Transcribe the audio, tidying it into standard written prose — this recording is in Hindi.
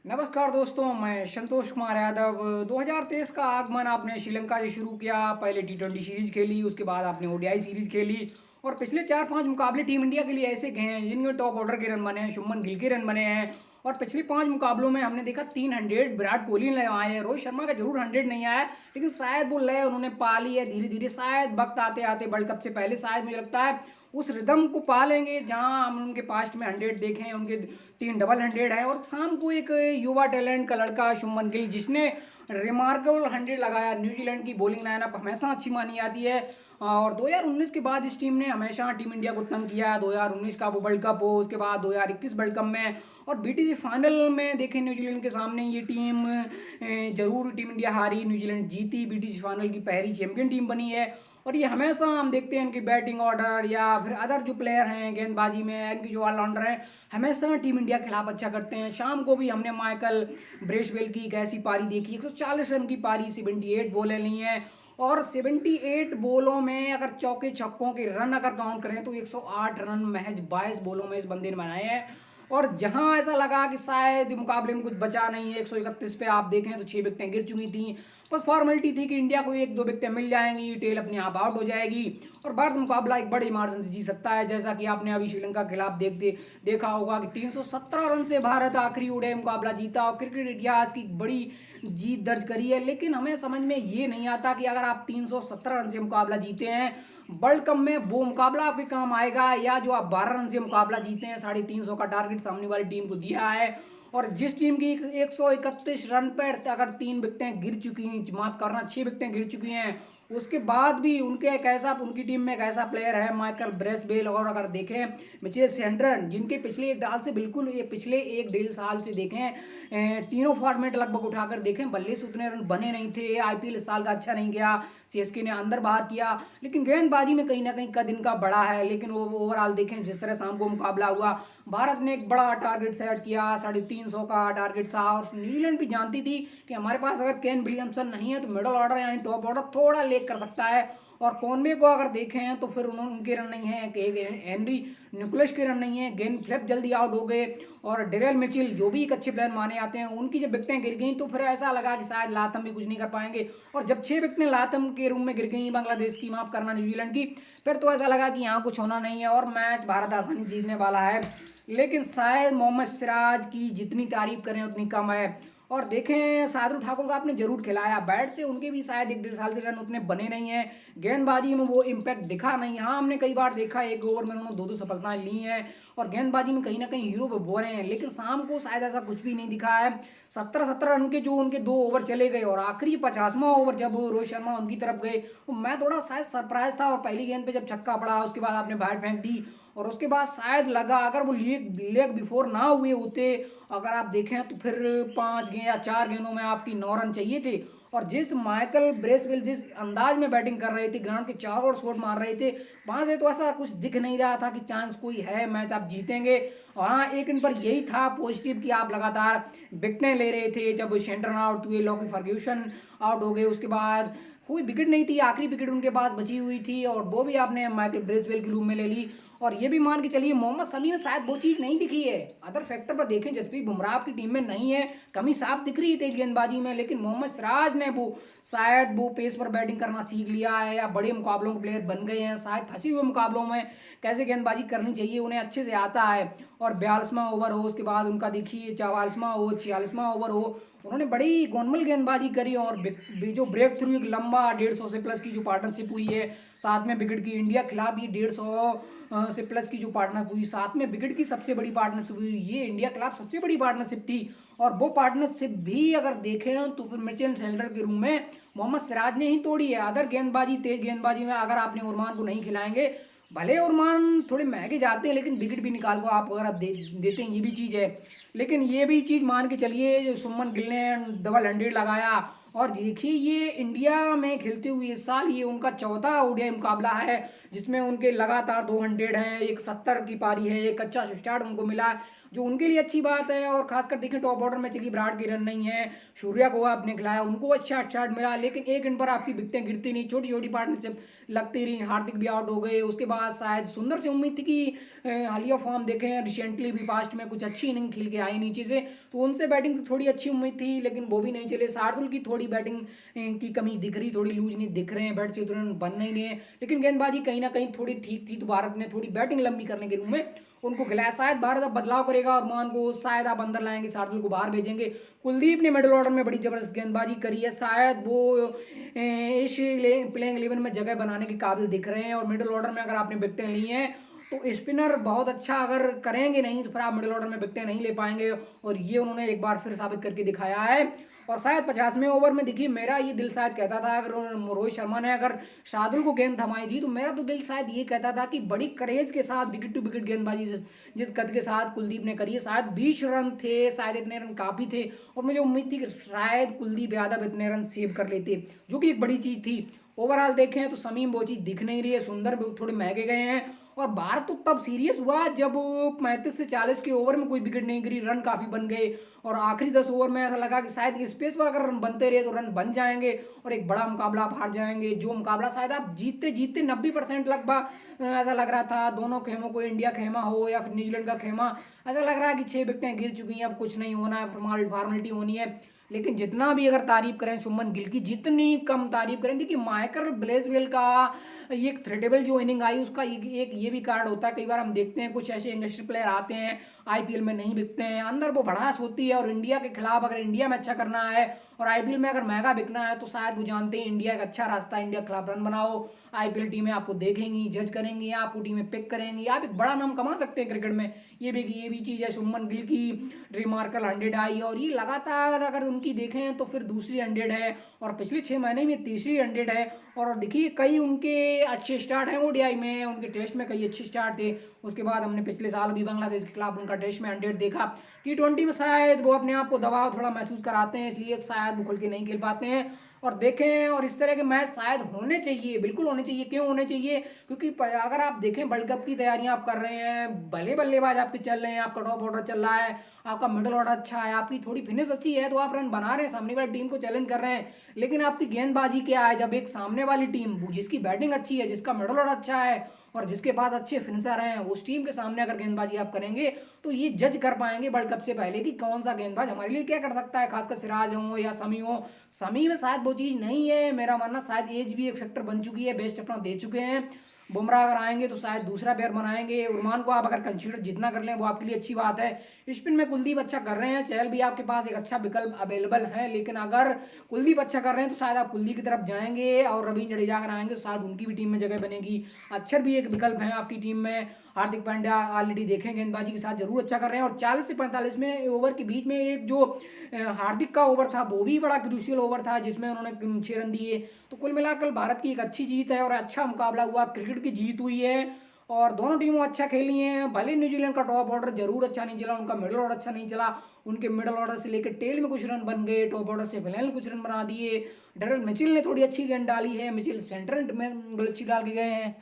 नमस्कार दोस्तों, मैं संतोष कुमार यादव। 2023 का आगमन आपने श्रीलंका से शुरू किया। पहले टी20 सीरीज खेली, उसके बाद आपने ओडीआई सीरीज खेली और पिछले 4-5 मुकाबले टीम इंडिया के लिए ऐसे गए हैं जिनमें टॉप ऑर्डर के रन बने हैं, शुभमन गिल के रन बने हैं। और पिछले 5 मुकाबलों में हमने देखा 300 विराट कोहली ने लगाए हैं। रोहित शर्मा का जरूर 100 नहीं आया, लेकिन शायद वो लय उन्होंने पा ली है धीरे धीरे। शायद वक्त आते आते वर्ल्ड कप से पहले शायद मुझे लगता है उस रिदम को पा लेंगे जहां हम उनके पास्ट में 100 देखे हैं। उनके 3 डबल 100 है और शाम को एक युवा टैलेंट का लड़का शुभमन गिल जिसने रिमार्केबल 100 लगाया। न्यूजीलैंड की बॉलिंग लाइनअप हमेशा अच्छी मानी जाती है और 2019 के बाद इस टीम ने हमेशा टीम इंडिया को तंग किया। 2019 का वो वर्ल्ड कप हो, उसके बाद 2021 वर्ल्ड कप में और बीटीसी फाइनल में देखें न्यूजीलैंड के सामने ये टीम जरूर टीम इंडिया हारी, न्यूजीलैंड जीती, बीटीसी फाइनल की पहली चैंपियन टीम बनी है। और ये हमेशा हम देखते हैं इनकी बैटिंग ऑर्डर या फिर अदर जो प्लेयर हैं गेंदबाजी में, इनके जो ऑलराउंडर हैं हमेशा टीम इंडिया के खिलाफ अच्छा करते हैं। शाम को भी हमने माइकल ब्रेसवेल की एक ऐसी पारी देखी, 140 रन की पारी, 78 बॉलें ली हैं और 78 बॉलों में अगर चौके छक्कों के रन अगर काउंट करें तो 108 रन महज 22 बॉलों में इस बंदे ने बनाए हैं। और जहां ऐसा लगा कि शायद मुकाबले में कुछ बचा नहीं है, 131 पे आप देखें तो 6 विकेटें गिर चुकी थी। बस फॉर्मेलिटी थी कि इंडिया को 1-2 विकेटें मिल जाएंगी, टेल अपने आप आउट हो जाएगी और भारत मुकाबला एक बड़े मार्जिन से जीत सकता है। जैसा कि आपने अभी श्रीलंका के खिलाफ देखा होगा कि 317 रन से भारत आखिरी ओडीआई मुकाबला जीता और क्रिकेट इतिहास की बड़ी जीत दर्ज करी है। लेकिन हमें समझ में ये नहीं आता कि अगर आप 317 रन से मुकाबला जीते हैं वर्ल्ड कप में, वो मुकाबला आपके काम आएगा या जो आप 12 रन से मुकाबला जीते हैं। 350 का टारगेट सामने वाली टीम को दिया है और जिस टीम की 131 रन पर अगर 3 विकेटें गिर चुकी हैं, माफ करना 6 विकेटें गिर चुकी हैं, उसके बाद भी उनकी टीम में एक ऐसा प्लेयर है माइकल ब्रेसवेल और अगर देखें मिचेल सैंटनर, जिनके पिछले एक डाल से बिल्कुल ये पिछले 1-1.5 साल से देखें तीनों फॉर्मेट लगभग उठाकर देखें बल्ले से उतने रन बने नहीं थे। आईपीएल इस साल का अच्छा नहीं गया, सीएसके ने अंदर बाहर किया, लेकिन गेंदबाजी में कहीं ना कहीं कद इनका बड़ा है। लेकिन वो ओवरऑल देखें जिस तरह शाम को मुकाबला हुआ, भारत ने एक बड़ा टारगेट सेट किया, 350 का टारगेट था और न्यूजीलैंड भी जानती थी कि हमारे पास अगर केन विलियमसन नहीं है तो मिडल ऑर्डर यानी टॉप ऑर्डर थोड़ा लेक कर सकता है। और कॉनवे को अगर देखें तो फिर उनके रन नहीं है, हेनरी निकोलस के रन नहीं है, गेन फ्लिप जल्दी आउट हो गए और डेरियल मिचेल जो भी एक अच्छे प्लेयर माने जाते हैं, उनकी जब विकेटें गिर गई तो फिर ऐसा लगा कि शायद लाथम भी कुछ नहीं कर पाएंगे। और जब 6 विकेटें लाथम के रूम में गिर गई बांग्लादेश की, माफ करना न्यूजीलैंड की, फिर तो ऐसा लगा कि यहाँ कुछ होना नहीं है और मैच भारत आसानी जीतने वाला है। लेकिन शायद मोहम्मद सिराज की जितनी तारीफ करें उतनी कम है। और देखें शार्दुल ठाकुर का आपने जरूर खिलाया, बैट से उनके भी शायद 1-1.5 साल से रन उतने बने नहीं हैं, गेंदबाजी में वो इम्पैक्ट दिखा नहीं। हाँ, हमने कई बार देखा एक ओवर में उन्होंने 2-2 सफलताएं ली हैं और गेंदबाजी में कहीं ना कहीं हीरो पे बोले हैं, लेकिन शाम को शायद ऐसा कुछ भी नहीं दिखा है। 17-17 रन के जो उनके 2 ओवर चले गए और आखिरी 50वां ओवर जब रोहित शर्मा उनकी तरफ गए तो मैं थोड़ा शायद सरप्राइज था और पहली गेंद पे जब छक्का पड़ा उसके बाद आपने बैट फेंक दी और उसके बाद शायद लगा अगर वो लेग बिफोर ना हुए होते, अगर आप देखें तो फिर 5 गेंद या 4 गेंदों में आपकी 9 रन चाहिए थे। और जिस माइकल ब्रेसवेल जिस अंदाज में बैटिंग कर रहे थे, ग्राउंड के चारों ओर शॉट मार रहे थे, वहां से तो ऐसा कुछ दिख नहीं रहा था कि चांस कोई है मैच आप जीतेंगे। हाँ, एक इन पर यही था पॉजिटिव कि आप लगातार विकेटें ले रहे थे। जब शेंटन आउट हुए, लॉकी फर्ग्यूसन आउट हो गए, उसके बाद कोई विकेट नहीं थी, आखिरी विकेट उनके पास बची हुई थी और वो भी आपने माइकल ब्रेसवेल के रूम में ले ली। और ये भी मान के चलिए मोहम्मद शमी में शायद वो चीज़ नहीं दिखी है। अदर फैक्टर पर देखें, जसप्रीत बुमराह की टीम में नहीं है, कमी साफ दिख रही है तेज गेंदबाजी में, लेकिन मोहम्मद सिराज ने वो शायद वो पेस पर बैटिंग करना सीख लिया है या बड़े मुकाबलों के प्लेयर बन गए हैं। शायद फंसे हुए मुकाबलों में कैसे गेंदबाजी करनी चाहिए उन्हें अच्छे से आता है। और 42वां ओवर हो, उसके बाद उनका देखिए 44वां ओवर, 46वां ओवर हो, उन्होंने बड़ी गोलमल गेंदबाजी करी और जो ब्रेक थ्रू एक लंबा 150 से प्लस की जो पार्टनरशिप हुई है, साथ में विकेट की इंडिया के खिलाफ ये 150 से प्लस की जो पार्टनर हुई, साथ में विकेट की सबसे बड़ी पार्टनरशिप हुई, ये इंडिया के खिलाफ सबसे बड़ी पार्टनरशिप थी। और वो पार्टनरशिप भी अगर देखें तो फिर मिचेल सेल्टर के रूम में मोहम्मद सिराज ने ही तोड़ी है। अदर गेंदबाजी तेज गेंदबाजी में अगर आपने उरमान को नहीं खिलाएंगे, भले उरमान थोड़े महंगे जाते हैं लेकिन विकेट भी निकाल को आप अगर आप देते हैं, ये भी चीज़ है। लेकिन ये भी चीज़ मान के चलिए जो शुभमन गिल ने डबल 100 लगाया और देखिए ये इंडिया में खेलते हुए इस साल ये उनका चौथा ओडीआई मुकाबला है, जिसमें उनके लगातार 200 हैं, एक 70 की पारी है, एक अच्छा स्टार्ट उनको मिला है, जो उनके लिए अच्छी बात है। और खासकर देखिए टॉप ऑर्डर में चलिए विराट की रन नहीं है, सूर्या को आपने खिलाया, उनको अच्छा स्टार्ट मिला, लेकिन एक इन पर आपकी विकेटें गिरती नहीं, छोटी छोटी पार्टनरशिप लगती रही, हार्दिक भी आउट हो गए। उसके बाद शायद सुंदर से उम्मीद थी कि हालिया फॉर्म देखें, रिसेंटली भी पास्ट में कुछ अच्छी इनिंग खेल के आई नीचे से, तो उनसे बैटिंग तो थोड़ी अच्छी उम्मीद थी, लेकिन वो भी नहीं चले। शार्दुल की थोड़ी बैटिंग की कमी दिख रही, थोड़ी लूज नहीं दिख रहे हैं, बैट से तुरंत बन नहीं रहे हैं, लेकिन गेंदबाजी कहीं ना कहीं थोड़ी ठीक थी, तो भारत ने थोड़ी बैटिंग लंबी करने के रूप में उनको खिलाया। शायद भारत अब बदलाव करेगा और मान को शायद आप अंदर लाएंगे, शार्दुल को बाहर भेजेंगे। कुलदीप ने मिडिल ऑर्डर में बड़ी जबरदस्त गेंदबाजी करी है, शायद वो इस प्लेइंग 11 में जगह बनाने के काबिल दिख रहे हैं। और मिडिल ऑर्डर में अगर आपने विकेटें ली हैं तो स्पिनर बहुत अच्छा अगर करेंगे नहीं तो फिर आप मिडिल ऑर्डर में विकेटें नहीं ले पाएंगे, और ये उन्होंने एक बार फिर साबित करके दिखाया है। और शायद 50वें ओवर में देखिए मेरा ये दिल शायद कहता था, अगर रोहित शर्मा ने अगर शार्दुल को गेंद थमाई थी तो मेरा तो दिल शायद ये कहता था कि बड़ी करेज के साथ विकेट टू विकेट गेंदबाजी जिस कद के साथ कुलदीप ने करी है, शायद 20 रन थे, शायद इतने रन काफी थे, और मुझे उम्मीद थी कि शायद कुलदीप यादव इतने रन सेव कर लेते, जो कि एक बड़ी चीज थी। ओवरऑल देखें तो शमीम वो चीज दिख नहीं रही है, सुंदर थोड़े महंगे गए हैं। और भारत तो तब सीरियस हुआ जब 35 से 40 के ओवर में कोई विकेट नहीं गिरी, रन काफी बन गए, और आखिरी 10 ओवर में ऐसा लगा कि शायद स्पेस पर अगर रन बनते रहे तो रन बन जाएंगे और एक बड़ा मुकाबला आप हार जाएंगे, जो मुकाबला शायद आप जीतते जीतते 90% लगभग ऐसा लग रहा था। दोनों खेमों को, इंडिया खेमा हो या फिर न्यूजीलैंड का खेमा, ऐसा लग रहा है कि 6 विकेटें गिर चुकी हैं, अब कुछ नहीं होना है, फॉर्मेलिटी होनी है। लेकिन जितना भी अगर तारीफ करें शुभमन गिल की, जितनी कम तारीफ करें, देखिए माइकल ब्लेसवेल का ये एक थ्रेडेबल जो इनिंग आई उसका एक ये भी कारण होता है, कई बार हम देखते हैं कुछ ऐसे यंगस्टर प्लेयर आते हैं आईपीएल में नहीं बिकते हैं, अंदर वो भड़ास होती है, और इंडिया के खिलाफ अगर इंडिया में अच्छा करना है और आईपीएल में अगर महंगा बिकना है तो शायद वो जानते हैं इंडिया का अच्छा रास्ता, इंडिया के खिलाफ रन बनाओ, आईपीएल टीमें आपको देखेंगी, जज करेंगी, आपको टीमें पिक करेंगी, आप एक बड़ा नाम कमा सकते हैं क्रिकेट में। ये भी चीज़ है। शुभमन गिल की रिमार्कल 100 आई, और ये लगातार अगर उनकी देखें तो फिर दूसरी 100 है, और पिछले 6 महीने में तीसरी 100 है। और देखिए कई उनके अच्छे स्टार्ट हैं ओडीआई में, उनके टेस्ट में कई अच्छे स्टार्ट थे। उसके बाद हमने पिछले साल भी बांग्लादेश के खिलाफ उनका टेस्ट में 100 देखा। T20 में शायद वो अपने आप को दबाव थोड़ा महसूस कराते हैं, इसलिए शायद वो खुल के नहीं खेल पाते हैं। और देखें, और इस तरह के मैच शायद होने चाहिए, बिल्कुल होने चाहिए। क्यों होने चाहिए? क्योंकि अगर आप देखें वर्ल्ड कप की तैयारियां आप कर रहे हैं, भले बल्लेबाज आपके चल रहे हैं, आपका टॉप ऑर्डर चल रहा है, आपका मिडिल ऑर्डर अच्छा है, आपकी थोड़ी फिनिश अच्छी है, तो आप रन बना रहे हैं, सामने वाली टीम को चैलेंज कर रहे हैं, लेकिन आपकी गेंदबाजी क्या है? जब एक सामने वाली टीम जिसकी बैटिंग अच्छी है, जिसका मिडिल ऑर्डर अच्छा है और जिसके पास अच्छे फिनिशर हैं, उस टीम के सामने अगर गेंदबाजी आप करेंगे तो ये जज कर पाएंगे वर्ल्ड कप से पहले कि कौन सा गेंदबाज हमारे लिए क्या कर सकता है, खासकर सिराज हो या समी हो। समी में शायद वो चीज़ नहीं है, मेरा मानना शायद एज भी एक फैक्टर बन चुकी है, बेस्ट अपना दे चुके हैं। बुमराह अगर आएंगे तो शायद दूसरा पेयर बनाएंगे, उरमान को आप अगर कंसीडर जितना कर लें वो आपके लिए अच्छी बात है। स्पिन में कुलदीप अच्छा कर रहे हैं, चहल भी आपके पास एक अच्छा विकल्प अवेलेबल है, लेकिन अगर कुलदीप अच्छा कर रहे हैं तो शायद आप कुलदीप की तरफ जाएंगे, और रवींद्र जडेजा अगर आएंगे तो शायद उनकी भी टीम में जगह बनेगी। अक्षर भी एक विकल्प है आपकी टीम में। हार्दिक पांड्या ऑलरेडी देखें गेंदबाजी के साथ जरूर अच्छा कर रहे हैं, और 40 से 45 में ओवर के बीच में एक जो हार्दिक का ओवर था वो भी बड़ा क्रूशियल ओवर था, जिसमें उन्होंने 6 रन दिए। तो कुल मिलाकर भारत की एक अच्छी जीत है और अच्छा मुकाबला हुआ, क्रिकेट की जीत हुई है, और दोनों टीमों अच्छा खेली हैं। भले न्यूजीलैंड का टॉप ऑर्डर जरूर अच्छा नहीं चला, उनका मिडिल ऑर्डर अच्छा नहीं चला, उनके मिडिल ऑर्डर से लेकर टेल में कुछ रन बन गए, टॉप ऑर्डर से फिलहाल कुछ रन बना दिए। डेरल मिचेल ने थोड़ी अच्छी गेंद डाली है, मिचेल सेंटर में अच्छी डाल के गए हैं।